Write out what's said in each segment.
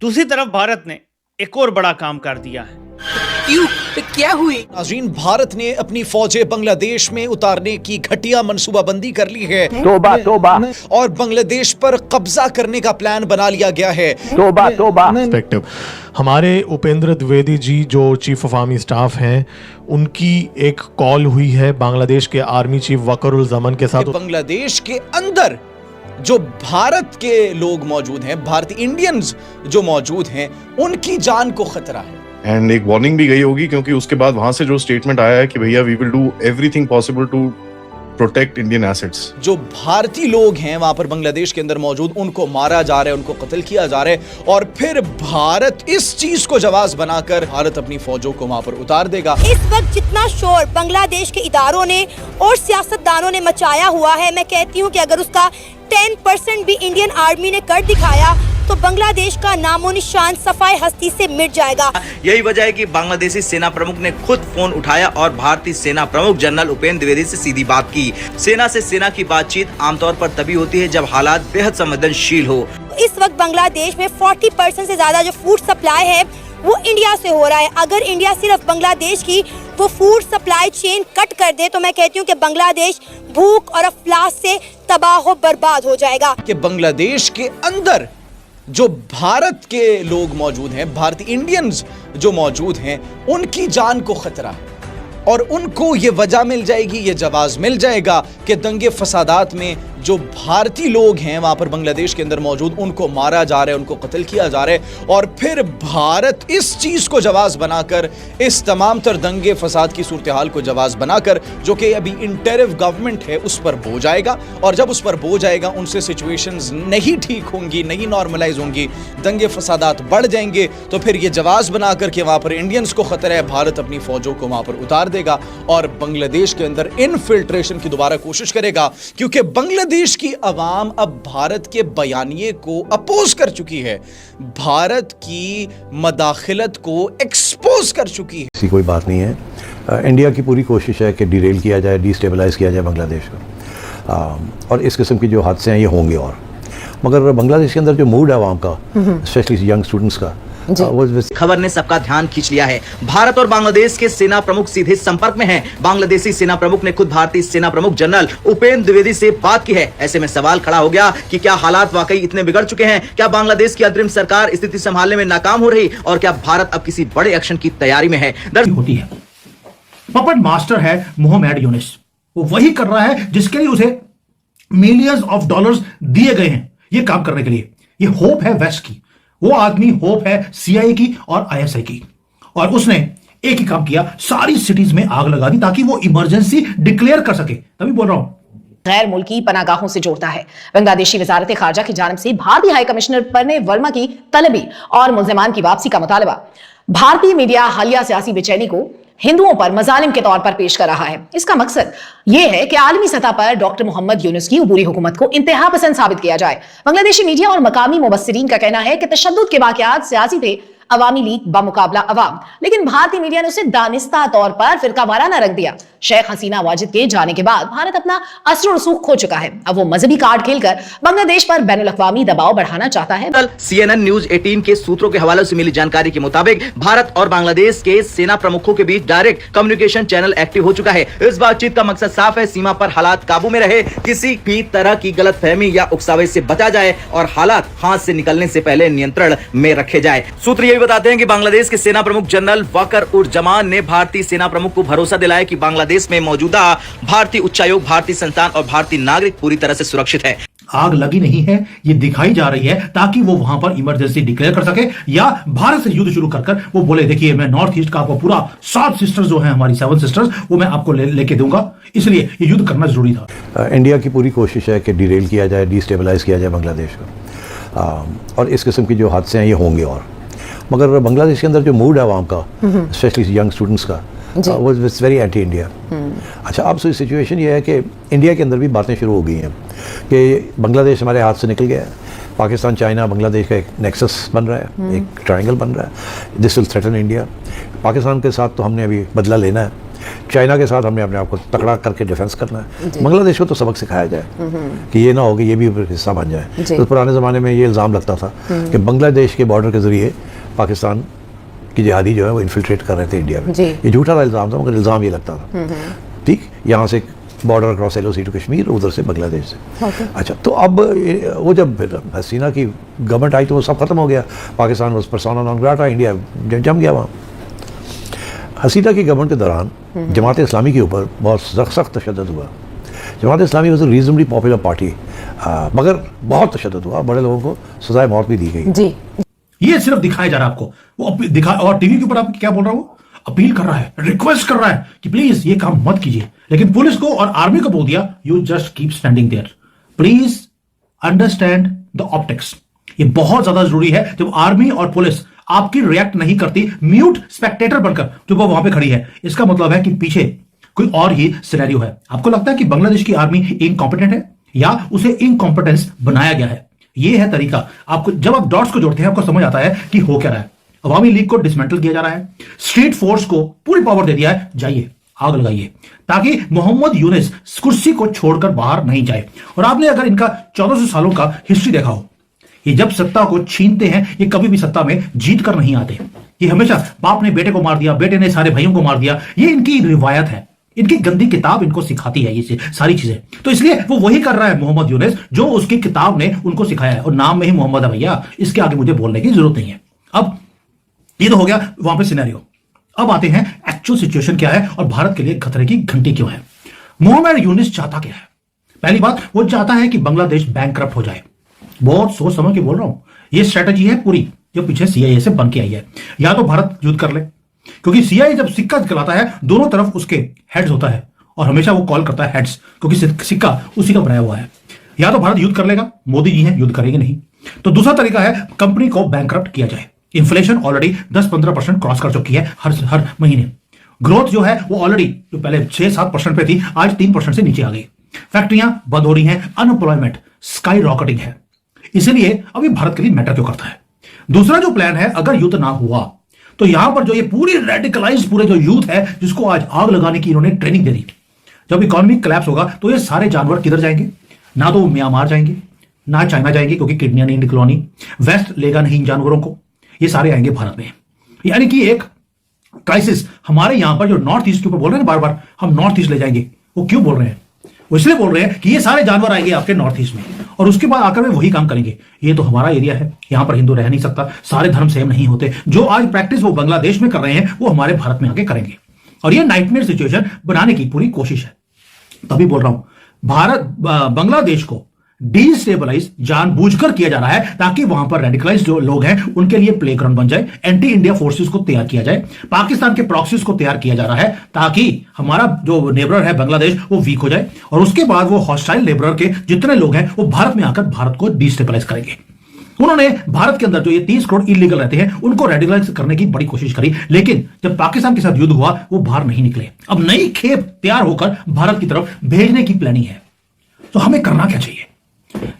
दूसरी तरफ भारत ने एक और बड़ा काम कर दिया है। क्यों? क्या हुई? नाज़रीन, भारत ने अपनी फौजें बांग्लादेश में उतारने की घटिया मंसूबाबंदी कर ली है। तोबा तोबा। और बांग्लादेश पर कब्जा करने का प्लान बना लिया गया है। तोबा तोबा। हमारे उपेंद्र द्विवेदी जी जो चीफ ऑफ आर्मी स्टाफ हैं, उनकी एक कॉल हुई है बांग्लादेश के आर्मी चीफ वकरुल जमान के साथ। बांग्लादेश के अंदर जो भारत के लोग मौजूद हैं, भारतीय इंडियंस जो मौजूद हैं, उनकी जान को खतरा है। एंड एक वार्निंग भी गई होगी, क्योंकि उसके बाद वहां से जो स्टेटमेंट आया है कि भैया we will do everything possible to protect Indian assets. जो भारतीय लोग हैं वहां पर बांग्लादेश के अंदर मौजूद, उनको मारा जा रहा है, उनको कत्ल किया जा रहा है, और फिर भारत इस चीज को जवाब बनाकर भारत अपनी फौजों को वहां पर उतार देगा। इस वक्त जितना शोर बांग्लादेश के इदारों ने और सियासतदानों ने मचाया हुआ है, मैं कहती हूँ कि अगर उसका 10% भी इंडियन आर्मी ने कर दिखाया तो बांग्लादेश का नामो निशान सफाई हस्ती से मिट जाएगा। यही वजह है कि बांग्लादेशी सेना प्रमुख ने खुद फोन उठाया और भारतीय सेना प्रमुख जनरल उपेंद्र द्विवेदी से सीधी बात की। सेना से सेना की बातचीत आमतौर पर तभी होती है जब हालात बेहद संवेदनशील हो। इस वक्त बांग्लादेश में 40% से ज्यादा जो फूड सप्लाई है वो इंडिया से हो रहा है। अगर इंडिया सिर्फ बांग्लादेश की वो फूड सप्लाई चेन कट कर दे तो मैं कहती हूँ कि बांग्लादेश भूख और अफलास से तबाह बर्बाद हो जाएगा। कि बांग्लादेश के अंदर जो भारत के लोग मौजूद हैं, भारतीय इंडियंस जो मौजूद हैं, उनकी जान को खतरा है और उनको ये वजह मिल जाएगी, ये जवाब मिल जाएगा कि दंगे फसादात में जो भारतीय लोग हैं वहां पर बांग्लादेश के अंदर मौजूद, उनको मारा जा रहा है, उनको कत्ल किया जा रहा है, और फिर भारत इस चीज को जवाब बनाकर, इस तमाम तर दंगे फसाद की सूरत हाल को जवाब बनाकर, जो कि अभी इंटरिम गवर्नमेंट है, उस पर बो जाएगा। और जब उस पर बो जाएगा, उनसे सिचुएशंस नहीं ठीक होंगी, नहीं नॉर्मलाइज होंगी, दंगे फसादात बढ़ जाएंगे, तो फिर ये जवाब बनाकर कि वहां पर इंडियंस को खतरा है, भारत अपनी फौजों को वहां पर उतार देगा और बांग्लादेश के अंदर इनफिल्ट्रेशन की दोबारा कोशिश करेगा। क्योंकि बांग्लादेश की अवाम अब भारत के बयानिए को अपोज कर चुकी है, भारत की मदाखिलत को एक्सपोज कर चुकी है। ऐसी कोई बात नहीं है। इंडिया की पूरी कोशिश है कि डिरेल किया जाए, डिस्टेबलाइज किया जाए बांग्लादेश को, और इस किस्म की जो हादसे हैं ये होंगे। और मगर बांग्लादेश के अंदर जो मूड है आवाम का, स्पेशली यंग स्टूडेंट्स का, खबर ने सबका ध्यान खींच लिया है। भारत और बांग्लादेश के सेना प्रमुख सीधे संपर्क में हैं। बांग्लादेशी सेना प्रमुख ने खुद भारतीय सेना प्रमुख जनरल उपेंद्र द्विवेदी से बात की है। ऐसे में सवाल खड़ा हो गया कि क्या हालात वाकई इतने बिगड़ चुके हैं? क्या बांग्लादेश की अग्रिम सरकार स्थिति संभालने में नाकाम हो रही, और क्या भारत अब किसी बड़े एक्शन की तैयारी में है? होती है पपट मास्टर है मोहम्मद यूनिस, वो वही कर रहा है जिसके लिए उसे मिलियंस ऑफ डॉलर्स दिए गए हैं ये काम करने के लिए। ये होप है वेस्ट की, वो आदमी होप है CIA की और ISI की, और उसने एक ही काम किया, सारी सिटीज में आग लगा दी ताकि वो इमरजेंसी डिक्लेयर कर सके। तभी बोल रहा हूं, गैर मुल्की पनागाहों से जोड़ता है। बांग्लादेशी वजारत खारजा की जानिब से भारतीय हाई कमिश्नर प्रणय वर्मा की तलबी और मुल्जिमान की वापसी का मुतालबा। भारतीय मीडिया हालिया सियासी बेचैनी को हिंदुओं पर मजालिम के तौर पर पेश कर रहा है। इसका मकसद यह है कि आलमी सतह पर डॉक्टर मोहम्मद यूनुस की उबूरी हुकूमत को इंतहा पसंद साबित किया जाए। बांग्लादेशी मीडिया और मकामी मुबस्सिरीन का कहना है कि तशद्दुद के वाकयात सियासी थे, अवामी लीग बामुकाबला अवाम, लेकिन भारतीय मीडिया ने उसे दानिस्ता तौर पर फिरका वाराना रख दिया। शेख हसीना वाजिद के जाने के बाद भारत अपना असर और रसूख खो चुका है। अब वो मजहबी कार्ड खेलकर बांग्लादेश पर बैनुल-अक़वामी दबाव बढ़ाना चाहता है। CNN न्यूज 18 के सूत्रों के हवाले से मिली जानकारी के मुताबिक भारत और बांग्लादेश के सेना प्रमुखों के बीच डायरेक्ट कम्युनिकेशन चैनल एक्टिव हो चुका है। इस बातचीत का मकसद साफ है, सीमा पर हालात काबू में रहे, किसी भी तरह की गलतफहमी या उकसावे से बचा जाए और हालात हाथ से निकलने से पहले नियंत्रण में रखे जाए। सूत्र यही बताते हैं कि बांग्लादेश के सेना प्रमुख जनरल वकर जमान ने भारतीय सेना प्रमुख को भरोसा दिलाया कि बांग्लादेश में मौजूदा भारतीय उच्चायोग, भारतीय संस्थान और भारतीय नागरिक पूरी तरह से सुरक्षित है। आग लगी नहीं है, ये दिखाई जा रही है ताकि वो वहां पर इमरजेंसी डिक्लेयर कर सके या भारत से युद्ध शुरू कर वो बोले देखिए मैं नॉर्थ ईस्ट का आपको पूरा 7 सिस्टर्स जो हैं हमारी 7 सिस्टर्स वो मैं आपको लेके दूंगा, इसलिए ये युद्ध करना जरूरी था। इंडिया की पूरी कोशिश है कि डिरेल किया जाए, डिस्टेबलाइज किया जाए बांग्लादेश को, और इस किस्म की जो हादसे हैं ये होंगे। और मगर बांग्लादेश के अंदर जो मूड है आवाम का, स्पेशली यंग स्टूडेंट्स का, वो इट्स वेरी एंटी इंडिया। अच्छा, अब सिचुएशन ये है कि इंडिया के अंदर भी बातें शुरू हो गई हैं कि बांग्लादेश हमारे हाथ से निकल गया है, पाकिस्तान चाइना बांग्लादेश का एक नेक्सस बन रहा है, एक ट्रायंगल बन रहा है, this will threaten India. Pakistan के साथ तो हमने अभी बदला लेना है, चाइना के साथ हमने अपने आप को तकड़ा करके डिफेंस करना है। बांग्लादेश को तो सबक सिखाया जाए कि ये ना हो कि ये भी हिस्सा बन जाए। तो पुराने ज़माने में ये इल्ज़ाम लगता था कि बांग्लादेश के बॉर्डर के ज़रिए पाकिस्तान की जिहादी जो है वो इन्फिल्ट्रेट कर रहे थे इंडिया में। ये झूठा इल्ज़ाम था, मगर इल्ज़ाम ये लगता था। ठीक, यहाँ से border cross LOC to Kashmir, उधर से बांग्लादेश से। अच्छा, तो अब वो जब हसीना की गवर्नमेंट आई तो वो सब खत्म हो गया। पाकिस्तान उस पर्सोना नॉन ग्राटा, इंडिया जम गया वहाँ। हसीना की गवर्नमेंट के दौरान जमात इस्लामी के ऊपर बहुत सख्त तशद्दुद हुआ। Jamaat Islami was a रीजनबली popular party, मगर बहुत तशद्दुद हुआ, बड़े लोगों को सजाए मौत भी दी गई। जी, ये सिर्फ दिखाया जा रहा है आपको, वो दिखा, और टीवी के ऊपर आप क्या बोल रहा हूँ, अपील कर रहा है, रिक्वेस्ट कर रहा है कि प्लीज ये काम मत कीजिए। लेकिन पुलिस को और आर्मी को बोल दिया, you just keep standing there, please understand the optics. ये बहुत ज्यादा जरूरी है। जब आर्मी और पुलिस आपकी रिएक्ट नहीं करती, म्यूट स्पेक्टेटर बनकर जो वो वहां पे खड़ी है, इसका मतलब है कि पीछे कोई और ही सिनेरियो है। आपको लगता है कि बांग्लादेश की आर्मी इनकॉम्पिटेंट है या उसे इनकॉम्पिटेंस बनाया गया है? ये है तरीका। आपको जब आप डॉट्स को जोड़ते हैं, आपको समझ आता है कि हो क्या रहा है। अवामी लीग को डिसमेंटल किया जा रहा है, स्ट्रीट फोर्स को पूरी पावर दे दिया है, जाइए आग लगाइए, ताकि मोहम्मद यूनिस कुर्सी को छोड़कर बाहर नहीं जाए। और आपने अगर इनका 1400 सालों का हिस्ट्री देखा हो, ये जब सत्ता को छीनते हैं, ये कभी भी सत्ता में जीत कर नहीं आते। ये हमेशा बाप ने बेटे को मार दिया, बेटे ने सारे भाइयों को मार दिया, ये इनकी रिवायत है। इनकी गंदी किताब इनको सिखाती है ये सारी चीजें। तो इसलिए वो वही कर रहा है मोहम्मद यूनिस, जो उसकी किताब ने उनको सिखाया है। और नाम में ही मोहम्मद है भैया, इसके आगे मुझे बोलने की जरूरत नहीं है। अब ये तो हो गया वहां पे सिनेरियो। अब आते हैं एक्चुअल सिचुएशन क्या है और भारत के लिए खतरे की घंटी क्यों है। मोहम्मद यूनिस चाहता क्या है? पहली बात, वो चाहता है कि बांग्लादेश बैंकरप्ट हो जाए। बहुत सोच समझ के बोल रहा हूं, ये स्ट्रेटजी है पूरी जो पीछे CIA से बन के आई है। या तो भारत युद्ध कर ले, क्योंकि CIA जब सिक्का चलाता है, दोनों तरफ उसके हेड्स होता है और हमेशा वो कॉल करता है हेड्स, क्योंकि सिक्का उसी का बनाया हुआ है। या तो भारत युद्ध कर लेगा, मोदी जी हैं, युद्ध करेंगे नहीं। तो दूसरा तरीका है कंपनी को बैंकरप्ट किया जाए। इन्फ्लेशन ऑलरेडी 10-15% क्रॉस कर चुकी है हर महीने। ग्रोथ जो है वो ऑलरेडी जो पहले 6-7% पे थी, आज 3% से नीचे आ गई। फैक्ट्रियां बंद हो रही हैं, अनएम्प्लॉयमेंट स्काई रॉकेटिंग है। इसलिए अभी भारत के लिए मैटर क्यों करता है? दूसरा जो प्लान है, अगर युद्ध ना हुआ तो यहां पर जो ये पूरी रेडिकलाइज्ड पूरे जो यूथ है, जिसको आज आग लगाने की इन्होंने ट्रेनिंग दे दी, जब इकोनॉमी कोलैप्स होगा तो ये सारे जानवर किधर जाएंगे? ना तो वो म्यांमार जाएंगे, ना चाइना जाएंगे, क्योंकि किडनियां नहीं निकलवानी, वेस्ट लेगा नहीं इन जानवरों को, ये सारे आएंगे भारत में। यानी कि एक क्राइसिस हमारे यहां पर जो नॉर्थ ईस्ट के ऊपर बोल रहे हैं बार बार, हम नॉर्थ ईस्ट ले जाएंगे। वो क्यों बोल रहे हैं? वो इसलिए बोल रहे हैं कि ये सारे जानवर आएंगे आपके नॉर्थ ईस्ट में और उसके बाद आकर वे वही काम करेंगे। ये तो हमारा एरिया है, यहां पर हिंदू रह नहीं सकता, सारे धर्म सेम नहीं होते। जो आज प्रैक्टिस वो बांग्लादेश में कर रहे हैं, वो हमारे भारत में आके करेंगे। और ये नाइटमेयर सिचुएशन बनाने की पूरी कोशिश है। तभी बोल रहा हूं, बांग्लादेश को डिस्टेबलाइज जानबूझकर किया जा रहा है, ताकि वहां पर रेडिकलाइज जो लोग हैं उनके लिए प्लेग्राउंड बन जाए। एंटी इंडिया फोर्सेस को तैयार किया जाए, पाकिस्तान के प्रॉक्सीज को तैयार किया जा रहा है, ताकि हमारा जो नेबर है बांग्लादेश वो वीक हो जाए। और उसके बाद वो हॉस्टाइल लेबरर के जितने लोग हैं वो भारत में आकर भारत को डिस्टेबलाइज करेंगे। उन्होंने भारत के अंदर जो ये 30 करोड़ इलीगल रहते हैं उनको रेडिकलाइज करने की बड़ी कोशिश करी, लेकिन जब पाकिस्तान के साथ युद्ध हुआ वो बाहर नहीं निकले। अब नई खेप तैयार होकर भारत की तरफ भेजने की प्लानिंग है। तो हमें करना क्या चाहिए?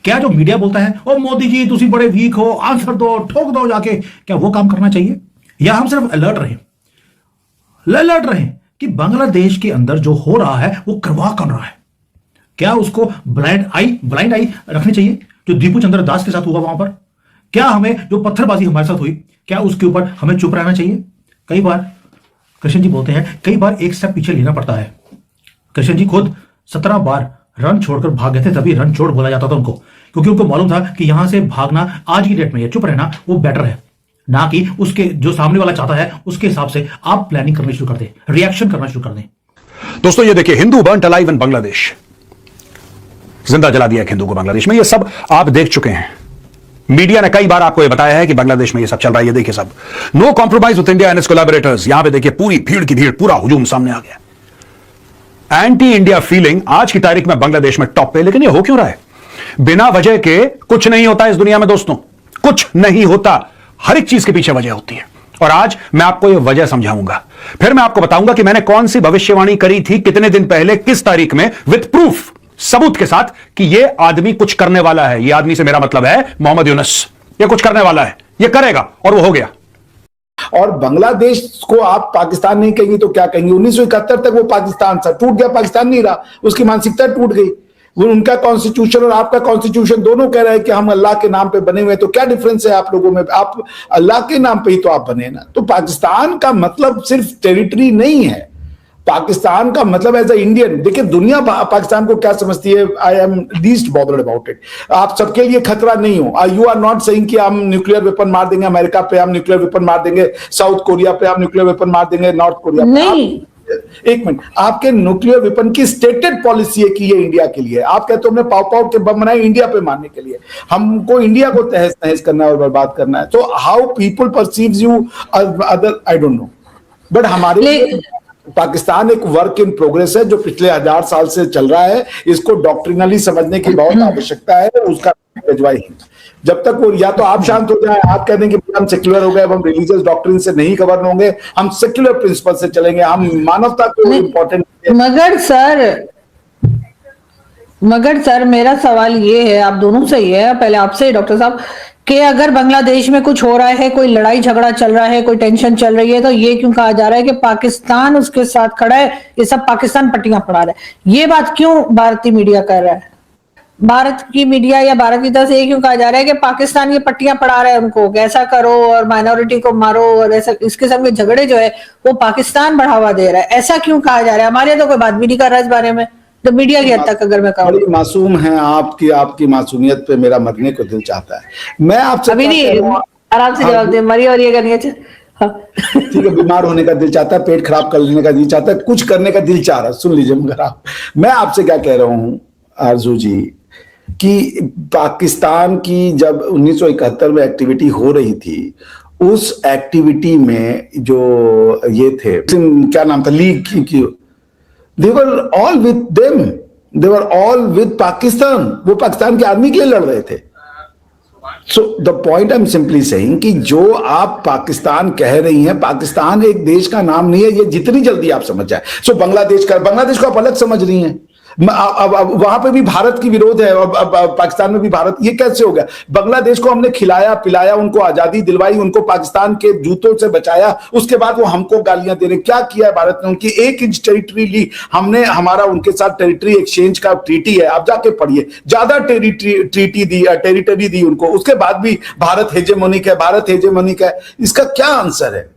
क्या जो मीडिया बोलता है, ओ मोदी जी तुसी बड़े वीक हो, आंसर दो, ठोक दो जाके, क्या वो काम करना चाहिए? या हम सिर्फ अलर्ट रहें कि बांग्लादेश के अंदर जो हो रहा है वो करवा कौन रहा है? क्या उसको ब्लाइंड आई रखनी चाहिए, जो दीपू चंद्र दास के साथ हुआ वहां पर? क्या हमें जो पत्थरबाजी हमारे साथ हुई, क्या उसके ऊपर हमें चुप रहना चाहिए? कई बार कृष्ण जी बोलते हैं, कई बार एक स्टेप पीछे लेना पड़ता है। कृष्ण जी खुद 17 बार रन छोड़कर भाग गए थे, तभी रन छोड़ बोला जाता था उनको, क्योंकि उनको मालूम था कि यहां से भागना आज की डेट में, चुप रहना वो बेटर है, ना कि उसके जो सामने वाला चाहता है उसके हिसाब से आप प्लानिंग करनी शुरू कर दें, रिएक्शन करना शुरू कर दें। दोस्तों ये देखिए, Hindu burnt alive in Bangladesh, जिंदा जला दिया एक हिंदू को बांग्लादेश में। ये सब आप देख चुके हैं, मीडिया ने कई बार आपको ये बताया है कि बांग्लादेश में ये सब चल रहा है। ये देखिए सब, no compromise with India and its collaborators. यहां पे देखिए पूरी भीड़ की भीड़, पूरा हुजूम सामने आ गया। एंटी इंडिया फीलिंग आज की तारीख में बांग्लादेश में टॉप पे। लेकिन ये हो क्यों रहा है? बिना वजह के कुछ नहीं होता इस दुनिया में दोस्तों, कुछ नहीं होता। हर एक चीज के पीछे वजह होती है, और आज मैं आपको ये वजह समझाऊंगा। फिर मैं आपको बताऊंगा कि मैंने कौन सी भविष्यवाणी करी थी, कितने दिन पहले, किस तारीख में, विद प्रूफ, सबूत के साथ, कि ये आदमी कुछ करने वाला है। ये आदमी से मेरा मतलब है मोहम्मद यूनुस। ये कुछ करने वाला है, ये करेगा, और वो हो गया। और बांग्लादेश को आप पाकिस्तान नहीं कहेंगे तो क्या कहेंगे? 1971 तक वो पाकिस्तान था, टूट गया, पाकिस्तान नहीं रहा, उसकी मानसिकता टूट गई। वो उनका कॉन्स्टिट्यूशन और आपका कॉन्स्टिट्यूशन दोनों कह रहे हैं कि हम अल्लाह के नाम पे बने हुए हैं, तो क्या डिफरेंस है आप लोगों में? आप अल्लाह के नाम पे ही तो आप बने ना। तो पाकिस्तान का मतलब सिर्फ टेरिटरी नहीं है, पाकिस्तान का मतलब एज ए इंडियन। देखिए दुनिया पाकिस्तान को क्या समझती है, I am least bothered about it. आप सबके लिए खतरा नहीं हो, यू आर नॉट सेइंग कि हम न्यूक्लियर वेपन मार देंगे अमेरिका पे, हम न्यूक्लियर वेपन मार देंगे साउथ कोरिया पे, हम न्यूक्लियर वेपन मार देंगे नॉर्थ कोरिया पे। नहीं, एक मिनट, आपके न्यूक्लियर वेपन की स्टेटेड पॉलिसी है कि ये इंडिया के लिए। आप कहते हो हमने पाव पाव के बम बनाए इंडिया पे मारने के लिए, हमको इंडिया को तहस नहस करना है और बर्बाद करना है। तो how people perceives you other, I don't know, but हमारे लिए पाकिस्तान एक वर्क इन प्रोग्रेस है जो पिछले 1000 साल से चल रहा है। इसको डॉक्ट्रिनली समझने की बहुत आवश्यकता है, उसका जब तक वो, या तो आप शांत हो जाए, आप कह दें कि हम सेक्युलर हो गए, हम रिलीजियस डॉक्ट्रिन से नहीं गवर्न होंगे, हम सेक्युलर प्रिंसिपल से चलेंगे, हम मानवता को इम्पोर्टेंट। मगर सर मेरा सवाल ये है, आप दोनों से ही है, पहले आपसे ही डॉक्टर साहब, कि अगर बांग्लादेश में कुछ हो रहा है, कोई लड़ाई झगड़ा चल रहा है, कोई टेंशन चल रही है, तो ये क्यों कहा जा रहा है कि पाकिस्तान उसके साथ खड़ा है, ये सब पाकिस्तान पट्टियां पड़ा रहा है? ये बात क्यों भारतीय मीडिया कर रहा है? भारत की मीडिया या भारत की तरफ से ये क्यों कहा जा रहा है कि पाकिस्तान ये पट्टियां पड़ा रहा है उनको, ऐसा करो और माइनॉरिटी को मारो और ऐसा, इस किस्म के झगड़े जो है वो पाकिस्तान बढ़ावा दे रहा है, ऐसा क्यों कहा जा रहा है? हमारे तो कोई बात भी नहीं कर रहा है इस बारे में, तो मीडिया की हद तक अगर मैं कहूँ। मासूम है आपकी मासूमियत पे मेरा मरने को दिल चाहता है। मैं आपसे अभी नहीं, आराम से जवाब दे, मरी और ये करनी है। ठीक है, बीमार होने का दिल चाहता है, पेट खराब कर लेने का दिल चाहता है, कुछ करने का दिल चाह रहा है, सुन लीजिए। मगर मैं आपसे क्या कह रहा हूं आरजू जी, कि पाकिस्तान की जब 1971 में एक्टिविटी हो रही थी, उस एक्टिविटी में जो ये थे, क्या नाम था, लीग की, they were all with them, they were all with Pakistan, वो पाकिस्तान की आर्मी के लिए लड़ रहे थे। So the point I'm simply saying कि जो आप पाकिस्तान कह रही हैं, पाकिस्तान एक देश का नाम नहीं है, ये जितनी जल्दी आप समझ जाए। So बांग्लादेश को आप अलग समझ रही हैं, अब वहां पे भी भारत की विरोध है, अब पाकिस्तान में भी भारत, ये कैसे हो गया? बांग्लादेश को हमने खिलाया पिलाया, उनको आजादी दिलवाई, उनको पाकिस्तान के जूतों से बचाया, उसके बाद वो हमको गालियां दे रहे। क्या किया है भारत ने? उनकी 1 इंच टेरिटरी ली हमने, हमारा उनके साथ टेरिटरी एक्सचेंज का ट्रीटी है, आप जाके पढ़िए, ज्यादा टेरिटरी दी उनको, उसके बाद भी भारत हेजेमोनिक है, भारत हेजेमोनिक है। इसका क्या आंसर है?